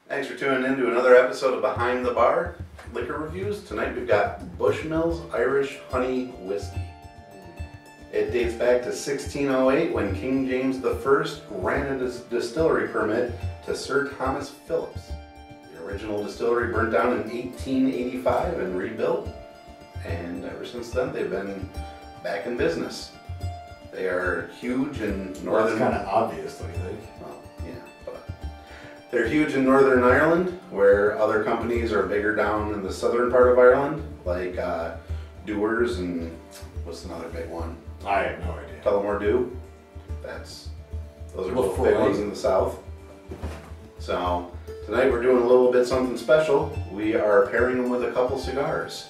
Thanks for tuning in to another episode of Behind the Bar Liquor Reviews. Tonight we've got Bushmills Irish Honey Whiskey. It dates back to 1608 when King James I granted a distillery permit to Sir Thomas Phillips. The original distillery burnt down in 1885 and rebuilt, and ever since then they've been back in business. They are huge in northern... Well, it's kind of obvious, don't you think? Well, yeah, but they're huge in Northern Ireland, where other companies are bigger down in the southern part of Ireland, like Dewars and what's another big one? I have no idea. Tullamore Dew. Those are both big ones in the south. So tonight we're doing a little bit something special. We are pairing them with a couple cigars,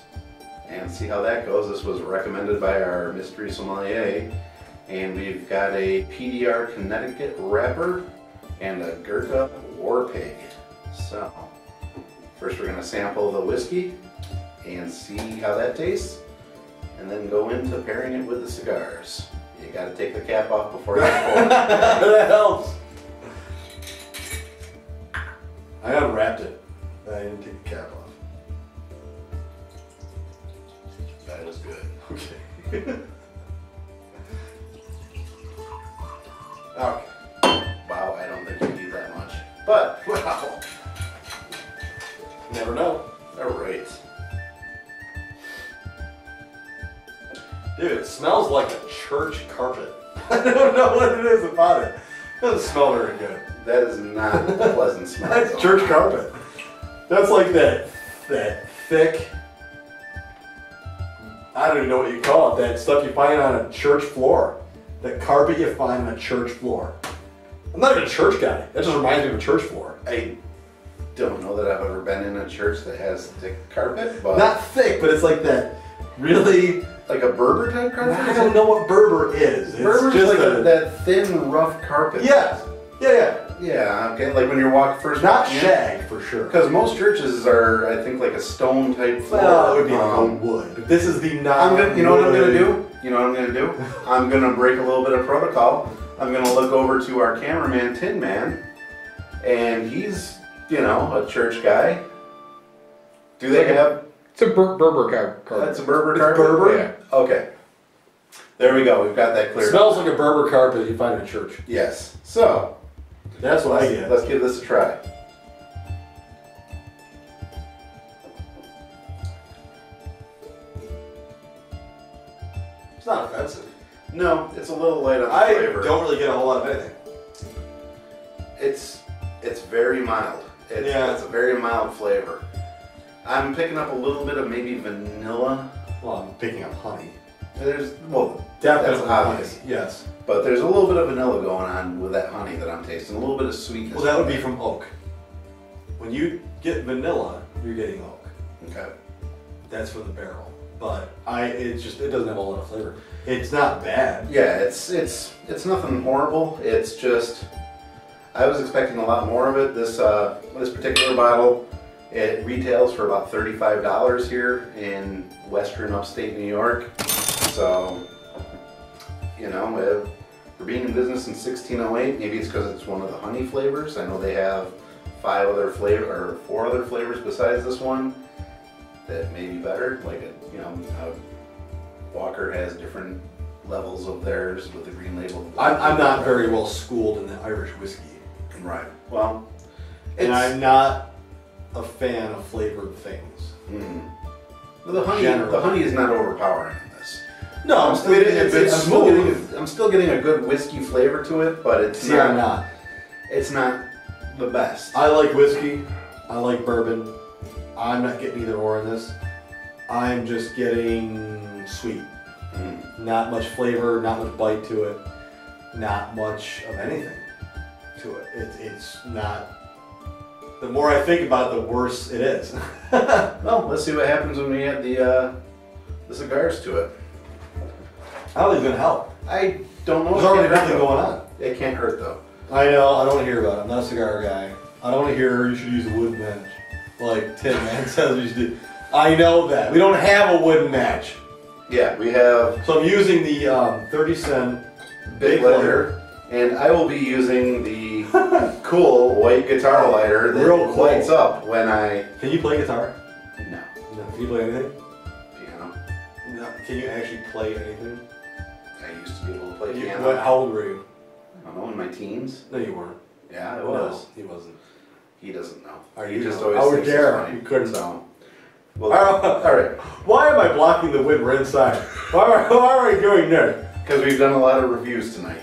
and see how that goes. This was recommended by our Mystery Sommelier. And we've got a PDR Connecticut wrapper and a Gurkha War Pig. So, first we're going to sample the whiskey and see how that tastes, and then go into pairing it with the cigars. You got to take the cap off before you pour. That helps. I unwrapped it, but I didn't take the cap off. That is good. Okay. Okay. Wow, I don't think you need that much. But, wow. Never know. Alright. Dude, it smells like a church carpet. I don't know what it is about it. It doesn't smell very good. That is not a pleasant smell. That's church carpet. That's like that thick, I don't even know what you call it, that stuff you find on a church floor. That carpet you find on a church floor. I'm not even a church guy. That just reminds me of a church floor. I don't know that I've ever been in a church that has thick carpet, but... Not thick, but it's like that really... Like a Berber type carpet? I don't know what Berber is. Berber's just like that thin, rough carpet. Yeah. Yeah, okay, like when you're first not walking in. shag, for sure. Because most churches are, I think, like a stone type floor. Well, it would be like a wood, but this is the non-wood. You know what I'm going to do? I'm going to break a little bit of protocol. I'm going to look over to our cameraman, Tin Man, and he's, a church guy. Do they have... It's a Berber carpet. That's a Berber carpet? Berber? Yeah. Okay. There we go. We've got that cleared. It smells like a Berber carpet you find in a church. Yes. So, that's what I get. Let's give this a try. It's not offensive. No, it's a little light on the flavor. I don't really get a whole lot of anything. It's very mild. It's a very mild flavor. I'm picking up a little bit of maybe vanilla. Well, I'm picking up honey. Definitely That's obvious. honey. Yes. But there's a little bit of vanilla going on with that honey that I'm tasting. A little bit of sweetness. Well, that would be from oak. When you get vanilla, you're getting oak. Okay. That's from the barrel. But it doesn't have a lot of flavor. It's not bad. Yeah, it's nothing horrible. It's just I was expecting a lot more of it. This particular bottle, it retails for about $35 here in western upstate New York. So, for being in business in 1608, maybe it's because it's one of the honey flavors. I know they have 4 other flavors besides this one that may be better. Like Walker has different levels of theirs with the green label. I'm not very well schooled in the Irish whiskey. Right. Well, and I'm not a fan of flavored things. Well, the honey is not overpowering in this. No, I'm still getting a good whiskey flavor to it, but it's not. It's not the best. I like whiskey. I like bourbon. I'm not getting either or in this. I'm just getting sweet. Not much flavor, not much bite to it, not much of anything to it. It's not. The more I think about it, the worse it is. Well, let's see what happens when we add the cigars to it. I don't think it's gonna help. I don't know. There's already nothing going on. It can't hurt though. I know. I don't want to hear about it. I'm not a cigar guy. I don't want to hear you should use a wood match, like Tin Man says we should do. I know that we don't have a wooden match. Yeah, we have. So I'm using the 30-cent Big Leather And I will be using the cool white guitar lighter that Real cool. lights up when I... Can you play guitar? No. No. Can you play anything? Piano. No. Can you actually play anything? I used to be able to play piano. How old were you? I don't know, in my teens. No, you weren't. Yeah, I was. No, he wasn't. He doesn't know. Are He you just know? always I would thinks it's dare. funny. You couldn't. So, well, all right. Why am I blocking the wind? We're inside. Why are we doing this? because we've done a lot of reviews tonight.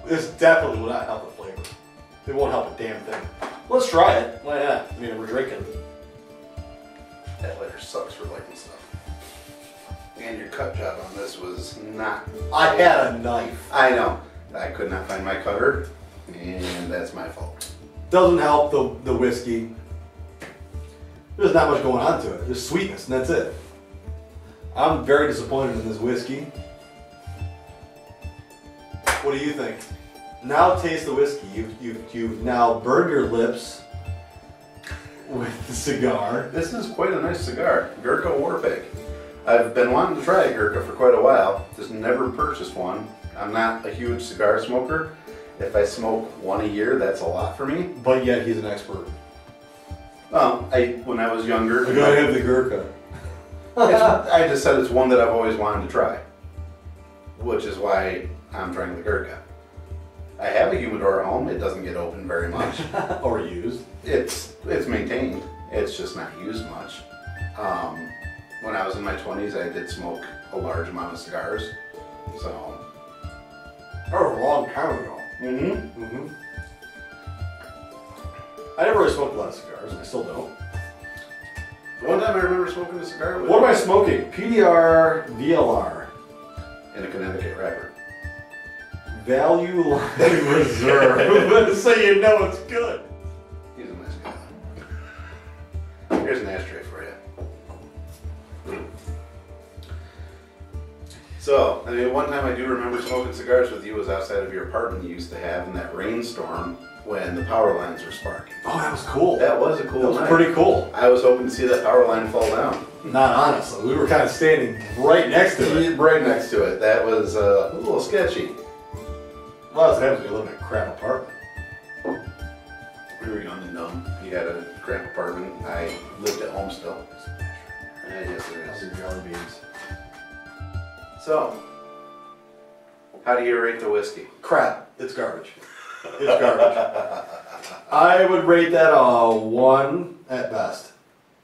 This definitely will not help the flavor. It won't help a damn thing. Let's try it. Why not? I mean, we're drinking. That lighter sucks for lighting stuff. And your cut job on this was not... I had a knife. I know. I could not find my cutter, and that's my fault. Doesn't help the whiskey. There's not much going on to it. There's sweetness, and that's it. I'm very disappointed in this whiskey. What do you think? Now taste the whiskey. You've now burned your lips with the cigar. This is quite a nice cigar. Gurkha Warpig. I've been wanting to try a Gurkha for quite a while. Just never purchased one. I'm not a huge cigar smoker. If I smoke one a year, that's a lot for me. But yet he's an expert. Well, when I was younger... I gotta have the Gurkha. I just said it's one that I've always wanted to try. Which is why I'm trying the Gurkha. I have a humidor at home. It doesn't get open very much. Or used. It's maintained. It's just not used much. When I was in my 20s, I did smoke a large amount of cigars. So... That was a long time ago. I never really smoked a lot of cigars. I still don't. One time I remember smoking a cigar with... What am I smoking? PDR VLR. In a Connecticut wrapper. Value Line Reserve. So you know it's good. He's a nice guy. Here's an ashtray for you. So, I mean, one time I do remember smoking cigars with you was outside of your apartment you used to have in that rainstorm when the power lines were sparking. Oh, that was cool. That was a cool That was night. pretty cool. I was hoping to see that power line fall down. Not honestly. We were kind of standing right next to it. Right next to it. That was a little sketchy. Well, that's what happens when you live in a crap apartment. We were young and dumb. You had a crap apartment. I lived at home still. Yes, there How's is. your jelly beans? So, how do you rate the whiskey? Crap. It's garbage. It's garbage. I would rate that a 1 at best.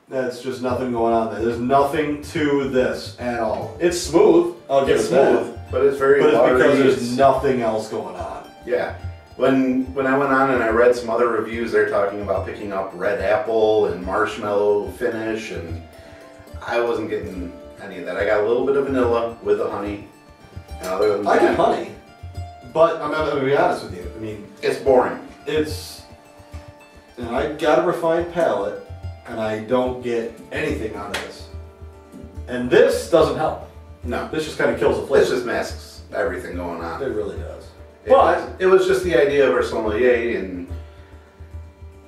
That's just nothing going on there. There's nothing to this at all. It's smooth. I'll give it smooth, that. but it's very But it's watery. because there's nothing else going on. Yeah. When I went on and I read some other reviews, they're talking about picking up red apple and marshmallow finish, and I wasn't getting any of that. I got a little bit of vanilla with the honey. And other than I that, get honey, but I'm going to be honest with you. I mean, it's boring. And I got a refined palate, and I don't get anything out of this. And this doesn't help. No. This just kind of kills the flavor. This just masks everything going on. It really does. It was just the idea of our sommelier, and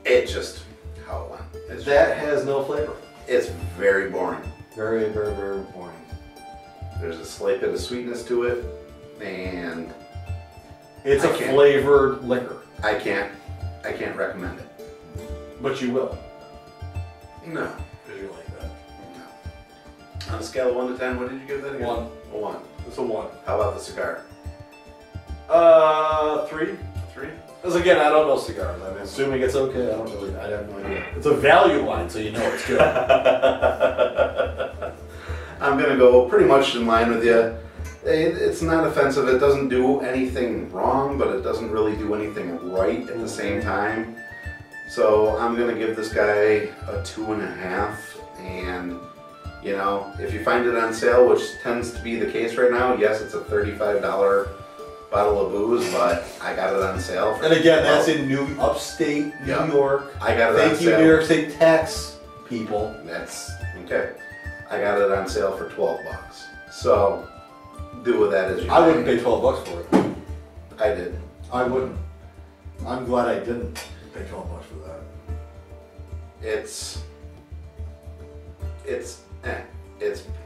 it just how it went. That has no flavor. It's very boring. Very, very, very boring. There's a slight bit of sweetness to it, and It's a flavored liquor. I can't recommend it. But you will. No. Because you like that. No. On a scale of 1 to 10, what did you give that again? 1. A 1. It's a 1. How about the cigar? 3. 3? Because again, I don't know cigars. I'm assuming it's okay. I have no idea. It's a value line, so you know it's good. I'm gonna go pretty much in line with you. It's not offensive. It doesn't do anything wrong, but it doesn't really do anything right at the same time. So I'm gonna give this guy a 2.5. And you know, if you find it on sale, which tends to be the case right now, yes, it's a $35 bottle of booze, but I got it on sale. And again, that's in upstate New York. I got it on sale. Thank you, New York State tax people. That's okay. I got it on sale for $12. So do with that as you I may. wouldn't pay $12 for it. I did. I wouldn't. I'm glad I didn't pay $12 for that. It's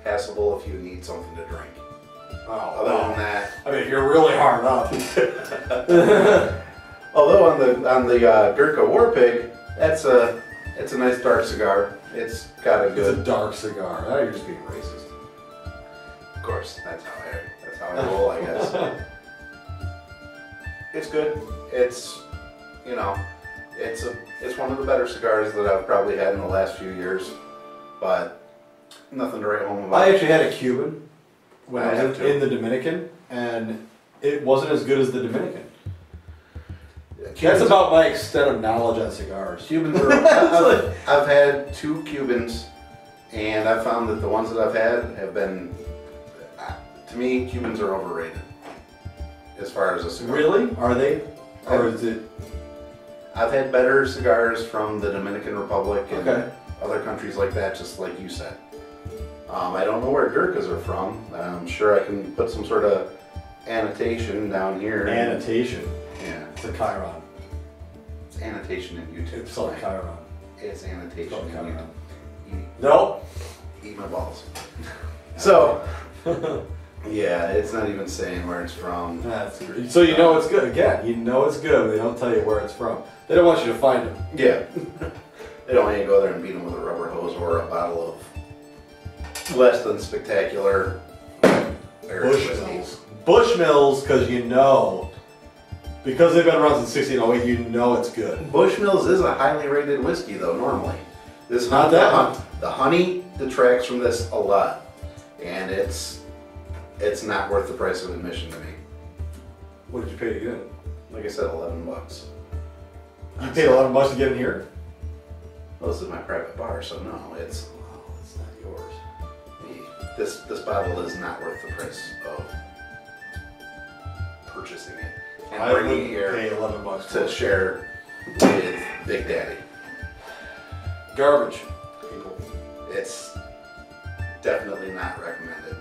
passable if you need something to drink. Oh, Other than that, I mean, if you're really hard up. although on the Gurkha War Pig, it's a nice dark cigar. It's got a good. It's a dark cigar. You're just being racist. Of course, that's how I roll, I guess. It's good. It's it's one of the better cigars that I've probably had in the last few years, but nothing to write home about. I actually had a Cuban when I was too. in the Dominican, and it wasn't as good as the Dominican. That's about my extent of knowledge on cigars. Cubans are. I've had 2 Cubans, and I've found that the ones that I've had have been. To me, Cubans are overrated as far as a cigar. Really? Are they? Or is it? I've had better cigars from the Dominican Republic and Okay. other countries like that, just like you said. I don't know where Gurkhas are from. I'm sure I can put some sort of annotation down here. Annotation. Yeah. It's a Chiron. It's annotation in YouTube. It's called Chiron. It's annotation It's called in Chiron. YouTube. No. Eat my balls. So, yeah, it's not even saying where it's from. That's great. So you know it's good. Again, you know it's good. They don't tell you where it's from. They don't want you to find them. Yeah. They don't want you to go there and beat them with a rubber hose or a bottle of less than spectacular Irish whiskey. Bushmills. Bushmills, because they've been around since 1608, you know it's good. Bushmills is a highly rated whiskey, though, normally. This Not that the honey detracts from this a lot, and it's not worth the price of admission to me. What did you pay to get in? Like I said, $11. You paid $11 to get in here? Well, this is my private bar, so no, it's Wow, it's not yours. this bottle is not worth the price of purchasing it and I bringing wouldn't it here pay $11 to share with Big Daddy. Garbage, people. It's definitely not recommended.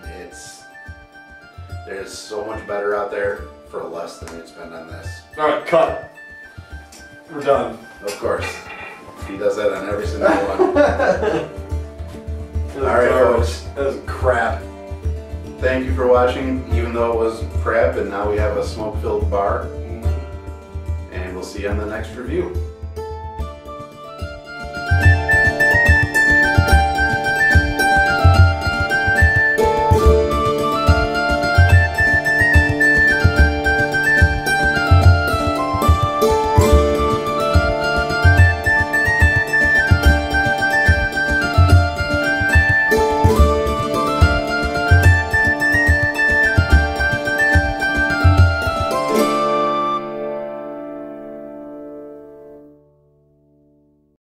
There's so much better out there for less than you'd spend on this. All right, cut. We're done. Of course, he does that on every single one. All right, folks. That was crap. Thank you for watching, even though it was crap, and now we have a smoke-filled bar. And we'll see you on the next review.